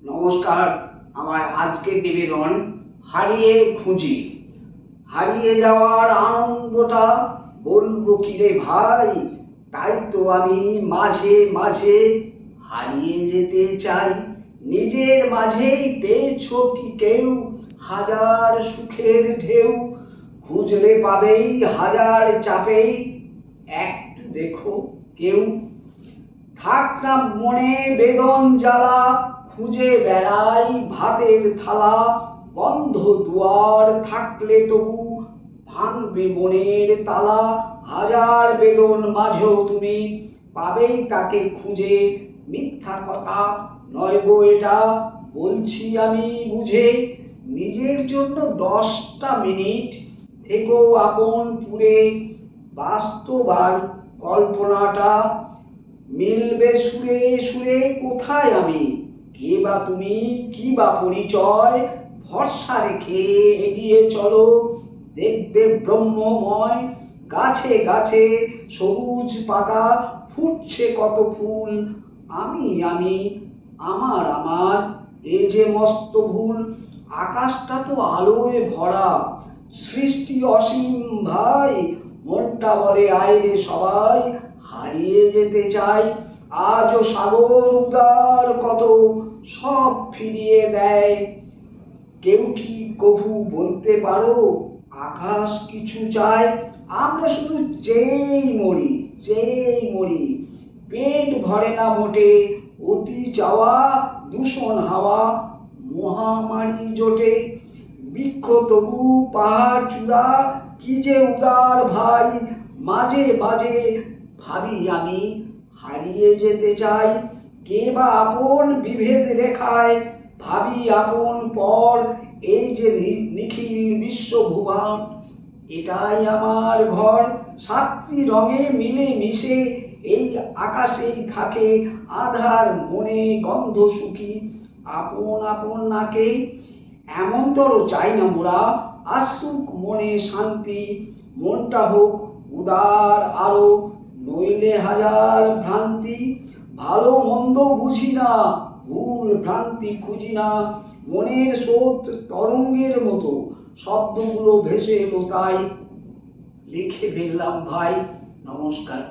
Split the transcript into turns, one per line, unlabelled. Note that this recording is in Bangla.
নমস্কার। আমার আজকের নিবেদন হারিয়ে খুঁজি। হারিয়ে যাওয়ার আনন্দটা বলবো কি রে ভাই, তাই তো আমি মাঝে মাঝে হারিয়ে যেতে চাই। নিজের মাঝেই পেয়েছো কি কেউ হাজার সুখের ঢেউ, খুঁজলে পাবেই হাজার চাপেই একটু দেখো কেউ। থাক না মনে বেদন জ্বালা, খুঁজে বেড়াই ভাতের থালা। বন্ধ দুয়ার থাকলে তবু ভাঙবে মনের তালা। হাজার বেদন মাঝেও তুমি পাবেই তাকে খুঁজে। মিথ্যা কথা নয় গো এটা, বলছি আমি বুঝে। নিজের জন্য 10টা মিনিট থেকেও আপন পুরে, বাস্তব আর কল্পনাটা মিলবে সুরে সুরে। কোথায় আমি, কে বা তুমি, কি বা পরিচয়, ভরসা রেখে এগিয়ে চলো। দেখবে ব্রহ্মময় গাছে গাছে সবুজ পাতা, ফুটছে কত ফুল। আমি আমি আমার আমার এ যে মস্ত ভুল। আকাশটা তো আলোয় ভরা, সৃষ্টি অসীম ভাই। মনটা বলে আয় রে সবাই, হারিয়ে যেতে চাই। আজও সাগর উদার কত, সব ফিরিয়ে দেয়। কেউ কি কভু বলতে পারো আকাশ কিছু চায়? আমরা শুধু চেয়েই মরি, চেয়েই মরি। পেট ভরে না মোটে অতি চাওয়া, দূষণ হাওয়া মহামারী জোটে। বৃক্ষ তবু পাহাড় চূড়া, কি যে উদার ভাই। মাঝে মাঝে ভাবি আমি হারিয়ে যেতে চাই। কে বা আপন বিভেদ রেখায়, ভাবি আপন পর। এই যে নিখিল বিশ্বভুবন, এটাই আমার ঘর। 7টি রঙে মিলে মিশে এই আকাশেই থাকে আধার মনে গন্ধ সুখী আপন আপন নাকে। এমনতর চাই না মোরা আসুক মনে শান্তি, মনটা হোক উদার আলো, নইলে হাজার ভ্রান্তি। ভালো মন্দ বুঝি না, ভুল ভ্রান্তি খুঁজি না। মনের স্রোত তরঙ্গের মতো, শব্দগুলো ভেসে এলো তাই লিখে ফেললাম ভাই। নমস্কার।